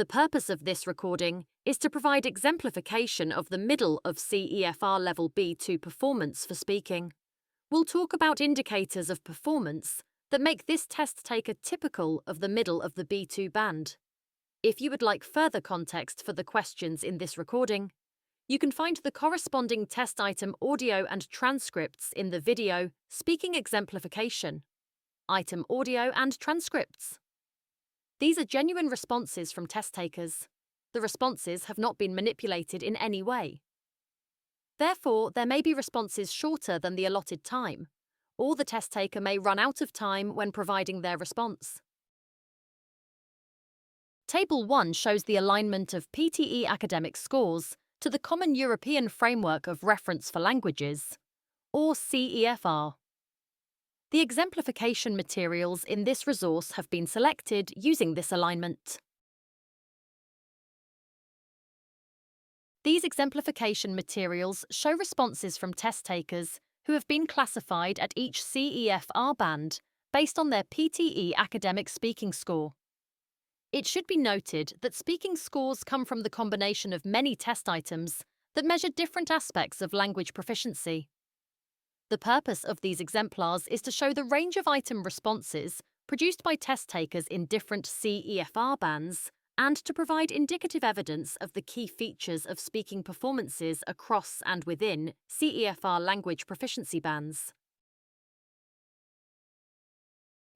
The purpose of this recording is to provide exemplification of the middle of CEFR Level B2 performance for speaking. We'll talk about indicators of performance that make this test taker typical of the middle of the B2 band. If you would like further context for the questions in this recording, you can find the corresponding test item audio and transcripts in the video Speaking Exemplification. Item audio and transcripts. These are genuine responses from test takers. The responses have not been manipulated in any way. Therefore, there may be responses shorter than the allotted time, or the test taker may run out of time when providing their response. Table 1 shows the alignment of PTE Academic scores to the Common European Framework of Reference for Languages, or CEFR. The exemplification materials in this resource have been selected using this alignment. These exemplification materials show responses from test takers who have been classified at each CEFR band based on their PTE Academic speaking score. It should be noted that speaking scores come from the combination of many test items that measure different aspects of language proficiency. The purpose of these exemplars is to show the range of item responses produced by test takers in different CEFR bands and to provide indicative evidence of the key features of speaking performances across and within CEFR language proficiency bands.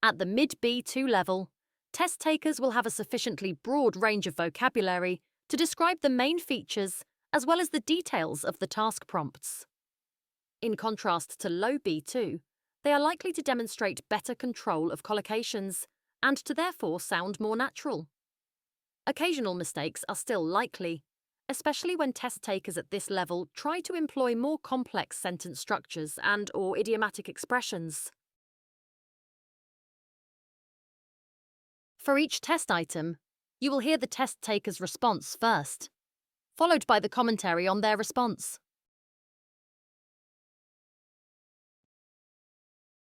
At the mid-B2 level, test takers will have a sufficiently broad range of vocabulary to describe the main features as well as the details of the task prompts. In contrast to low B2, they are likely to demonstrate better control of collocations and to therefore sound more natural. Occasional mistakes are still likely, especially when test takers at this level try to employ more complex sentence structures and/or idiomatic expressions. For each test item, you will hear the test taker's response first, followed by the commentary on their response.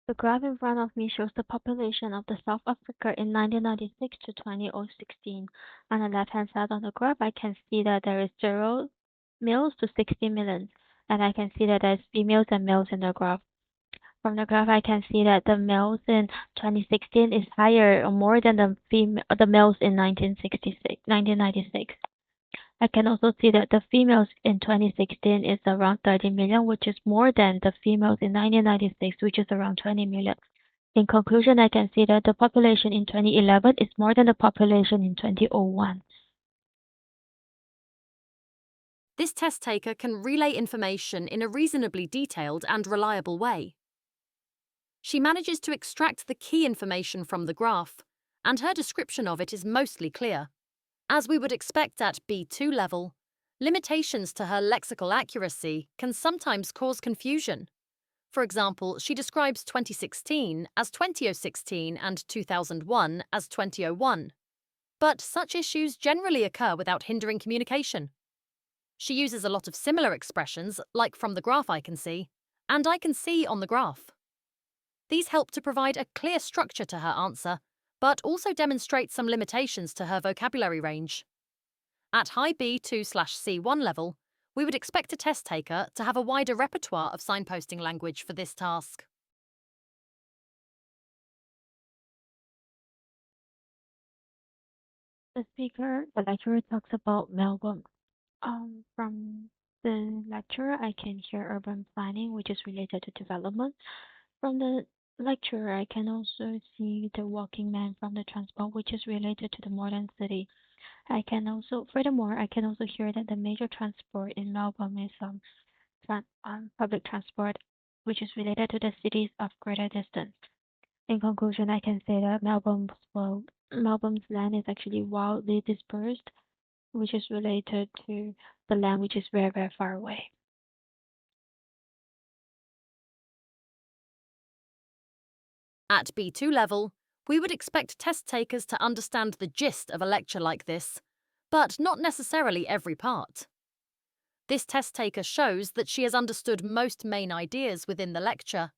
The graph in front of me shows the population of the South Africa in 1996 to 2016. On the left-hand side of the graph, I can see that there is 0 males to 60 million, and I can see that there's females and males in the graph. From the graph, I can see that the males in 2016 is higher or more than the males in 1996. I can also see that the females in 2016 is around 30 million, which is more than the females in 1996, which is around 20 million. In conclusion, I can see that the population in 2011 is more than the population in 2001. This test taker can relay information in a reasonably detailed and reliable way. She manages to extract the key information from the graph, and her description of it is mostly clear. As we would expect at B2 level, limitations to her lexical accuracy can sometimes cause confusion. For example, she describes 2016 as 2016 and 2001 as 2001. But such issues generally occur without hindering communication. She uses a lot of similar expressions, like from the graph I can see, and I can see on the graph. These help to provide a clear structure to her answer, but also demonstrate some limitations to her vocabulary range. At high B2/C1 level, we would expect a test taker to have a wider repertoire of signposting language for this task. The lecturer talks about Melbourne. From the lecturer, I can hear urban planning, which is related to development. From the lecturer, I can also see the walking man from the transport, which is related to the modern city. Furthermore, I can also hear that the major transport in Melbourne is public transport, which is related to the cities of greater distance. In conclusion, I can say that Melbourne's land is actually wildly dispersed, which is related to the land which is very, very far away. At B2 level, we would expect test takers to understand the gist of a lecture like this, but not necessarily every part. This test taker shows that she has understood most main ideas within the lecture,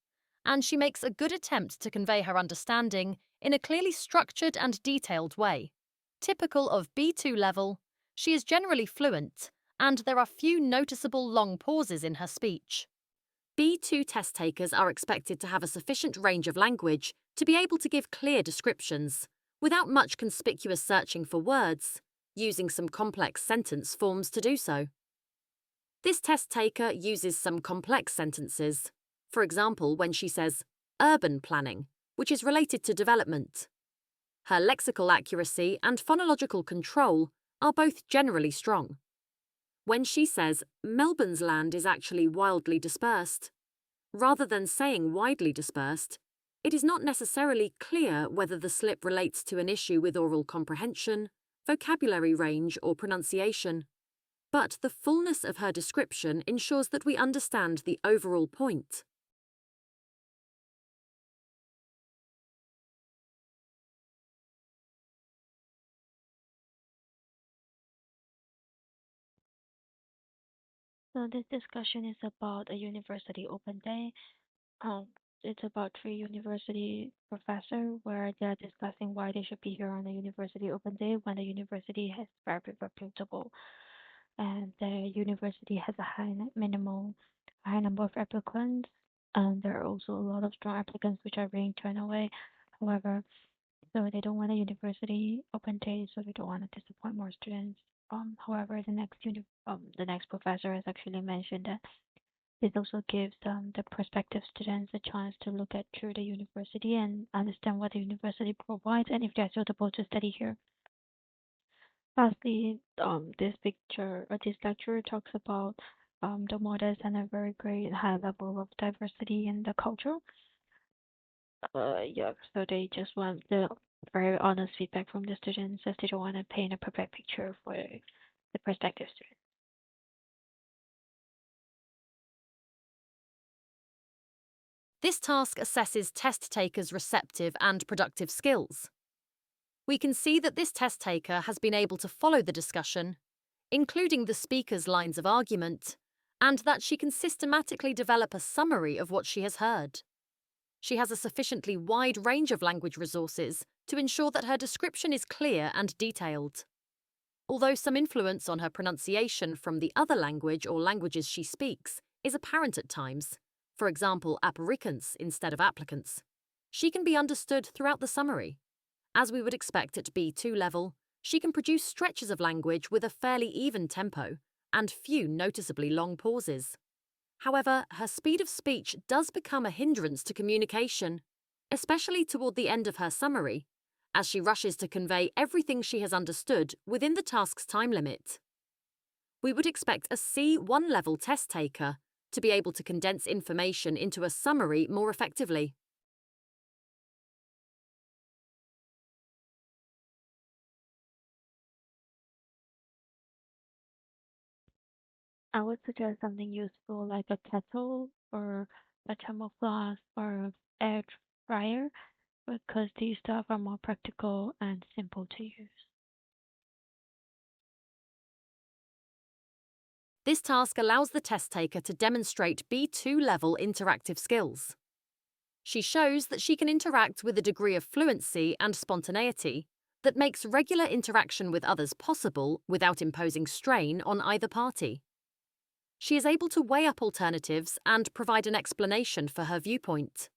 and she makes a good attempt to convey her understanding in a clearly structured and detailed way. Typical of B2 level, she is generally fluent, and there are few noticeable long pauses in her speech. B2 test takers are expected to have a sufficient range of language to be able to give clear descriptions, without much conspicuous searching for words, using some complex sentence forms to do so. This test taker uses some complex sentences, for example when she says urban planning, which is related to development. Her lexical accuracy and phonological control are both generally strong. When she says Melbourne's land is actually wildly dispersed, rather than saying widely dispersed, it is not necessarily clear whether the slip relates to an issue with oral comprehension, vocabulary range, or pronunciation. But the fullness of her description ensures that we understand the overall point. So this discussion is about a university open day. It's about three university professors where they're discussing why they should be here on a university open day when the university is very reputable and the university has a high number of applicants. And there are also a lot of strong applicants which are being turned away. However, so they don't want a university open day, so they don't want to disappoint more students. However, the next professor has actually mentioned that this also gives the prospective students a chance to look at through the university and understand what the university provides and if they're suitable to study here. Lastly, this lecture talks about the modest and a very great high level of diversity in the culture. Yeah, so they just want the very honest feedback from the students as they don't want to paint a perfect picture for the prospective students. This task assesses test takers' receptive and productive skills. We can see that this test taker has been able to follow the discussion, including the speaker's lines of argument, and that she can systematically develop a summary of what she has heard. She has a sufficiently wide range of language resources to ensure that her description is clear and detailed. Although some influence on her pronunciation from the other language or languages she speaks is apparent at times, for example applicants instead of applicants, she can be understood throughout the summary. As we would expect at B2 level, she can produce stretches of language with a fairly even tempo and few noticeably long pauses. However, her speed of speech does become a hindrance to communication, especially toward the end of her summary, as she rushes to convey everything she has understood within the task's time limit. We would expect a C1 level test taker to be able to condense information into a summary more effectively. I would suggest something useful like a kettle or a thermoglass or air fryer because these stuff are more practical and simple to use. This task allows the test taker to demonstrate B2 level interactive skills. She shows that she can interact with a degree of fluency and spontaneity that makes regular interaction with others possible without imposing strain on either party. She is able to weigh up alternatives and provide an explanation for her viewpoint.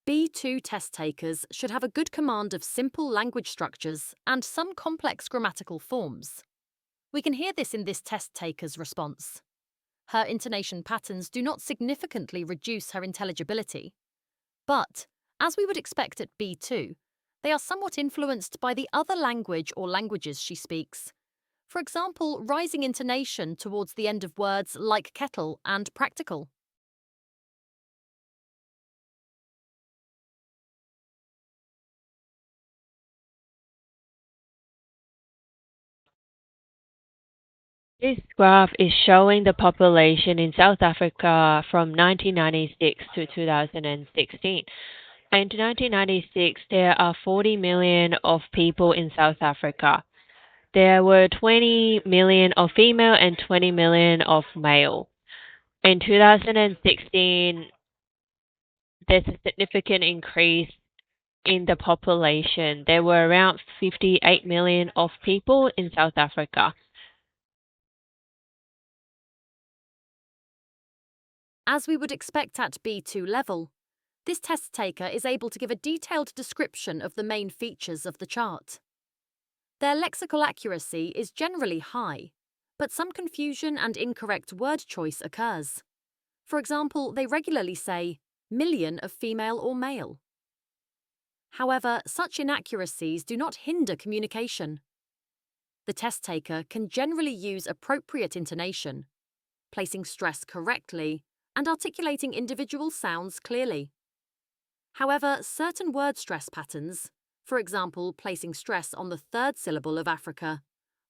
B2 test takers should have a good command of simple language structures and some complex grammatical forms. We can hear this in this test taker's response. Her intonation patterns do not significantly reduce her intelligibility, but, as we would expect at B2, they are somewhat influenced by the other language or languages she speaks. For example, rising intonation towards the end of words like kettle and practical. This graph is showing the population in South Africa from 1996 to 2016. In 1996, there are 40 million of people in South Africa. There were 20 million of female and 20 million of male. In 2016, there's a significant increase in the population. There were around 58 million of people in South Africa. As we would expect at B2 level, this test taker is able to give a detailed description of the main features of the chart. Their lexical accuracy is generally high, but some confusion and incorrect word choice occurs. For example, they regularly say million of female or male. However, such inaccuracies do not hinder communication. The test taker can generally use appropriate intonation, placing stress correctly and articulating individual sounds clearly. However, certain word stress patterns, for example, placing stress on the third syllable of Africa,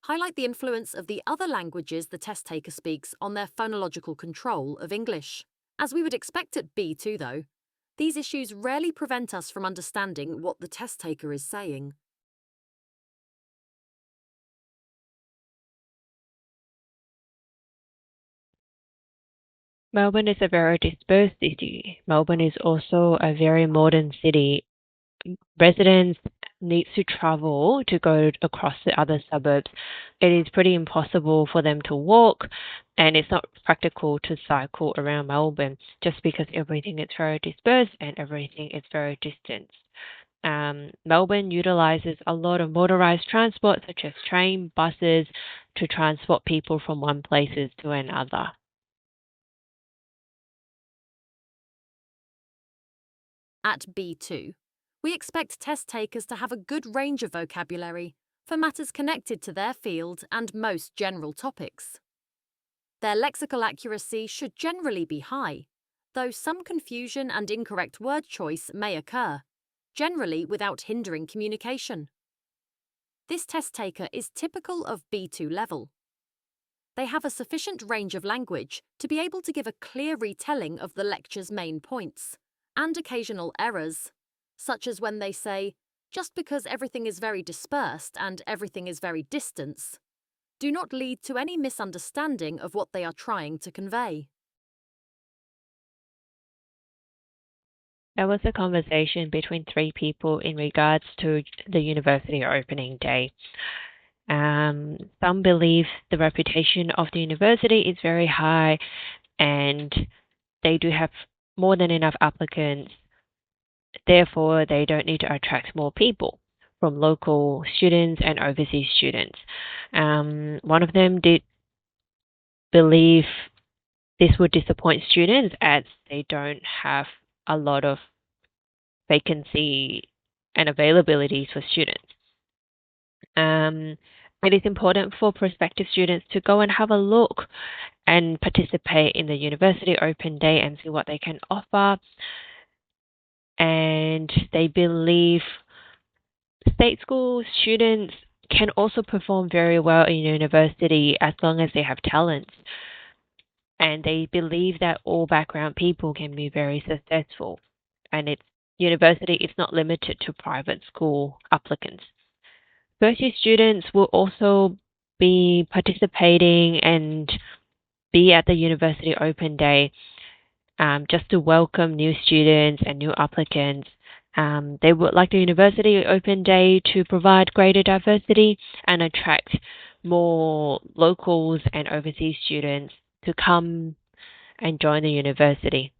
highlight the influence of the other languages the test taker speaks on their phonological control of English. As we would expect at B2, though, these issues rarely prevent us from understanding what the test taker is saying. Melbourne is a very dispersed city. Melbourne is also a very modern city. Residents need to travel to go across the other suburbs. It is pretty impossible for them to walk, and it's not practical to cycle around Melbourne just because everything is very dispersed and everything is very distant. Melbourne utilizes a lot of motorized transport such as train, buses to transport people from one place to another. At B2, we expect test takers to have a good range of vocabulary for matters connected to their field and most general topics. Their lexical accuracy should generally be high, though some confusion and incorrect word choice may occur, generally without hindering communication. This test taker is typical of B2 level. They have a sufficient range of language to be able to give a clear retelling of the lecture's main points, and occasional errors, such as when they say, just because everything is very dispersed and everything is very distant, do not lead to any misunderstanding of what they are trying to convey. There was a conversation between three people in regards to the university opening day. Some believe the reputation of the university is very high and they do have more than enough applicants. Therefore, they don't need to attract more people from local students and overseas students. One of them did believe this would disappoint students as they don't have a lot of vacancy and availabilities for students. It is important for prospective students to go and have a look and participate in the university open day and see what they can offer. And they believe state school students can also perform very well in university as long as they have talents. And they believe that all background people can be very successful. And university is not limited to private school applicants. First year students will also be participating and be at the university open day just to welcome new students and new applicants. They would like the university open day to provide greater diversity and attract more locals and overseas students to come and join the university.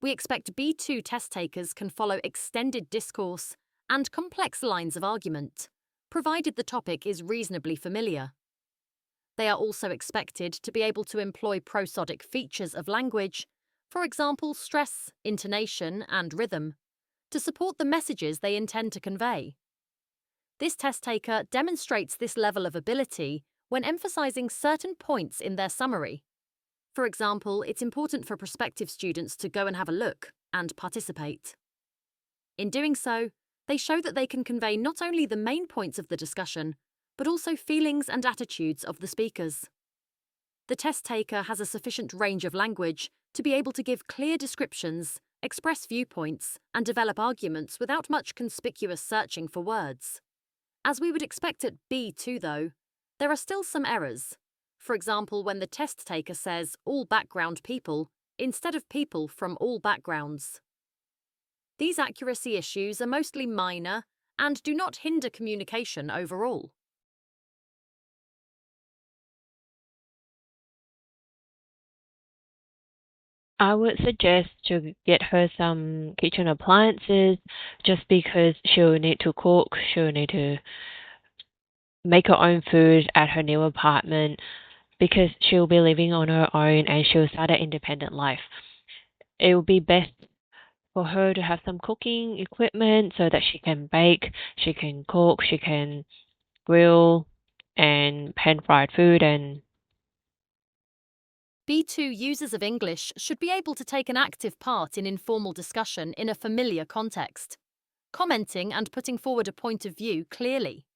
We expect B2 test takers can follow extended discourse and complex lines of argument, provided the topic is reasonably familiar. They are also expected to be able to employ prosodic features of language, for example stress, intonation, and rhythm, to support the messages they intend to convey. This test taker demonstrates this level of ability when emphasizing certain points in their summary. For example, it's important for prospective students to go and have a look and participate. In doing so, they show that they can convey not only the main points of the discussion, but also feelings and attitudes of the speakers. The test taker has a sufficient range of language to be able to give clear descriptions, express viewpoints, and develop arguments without much conspicuous searching for words. As we would expect at B2, though, there are still some errors. For example, when the test taker says all background people instead of people from all backgrounds. These accuracy issues are mostly minor and do not hinder communication overall. I would suggest to get her some kitchen appliances just because she'll need to cook, she'll need to make her own food at her new apartment because she'll be living on her own and she'll start an independent life. It would be best for her to have some cooking equipment so that she can bake, she can cook, she can grill and pan-fried food and B2 users of English should be able to take an active part in informal discussion in a familiar context, commenting and putting forward a point of view clearly.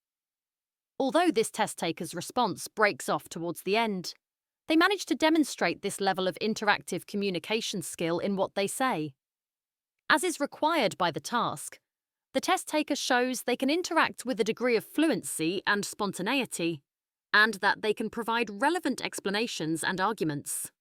Although this test taker's response breaks off towards the end, they manage to demonstrate this level of interactive communication skill in what they say. As is required by the task, the test taker shows they can interact with a degree of fluency and spontaneity, and that they can provide relevant explanations and arguments.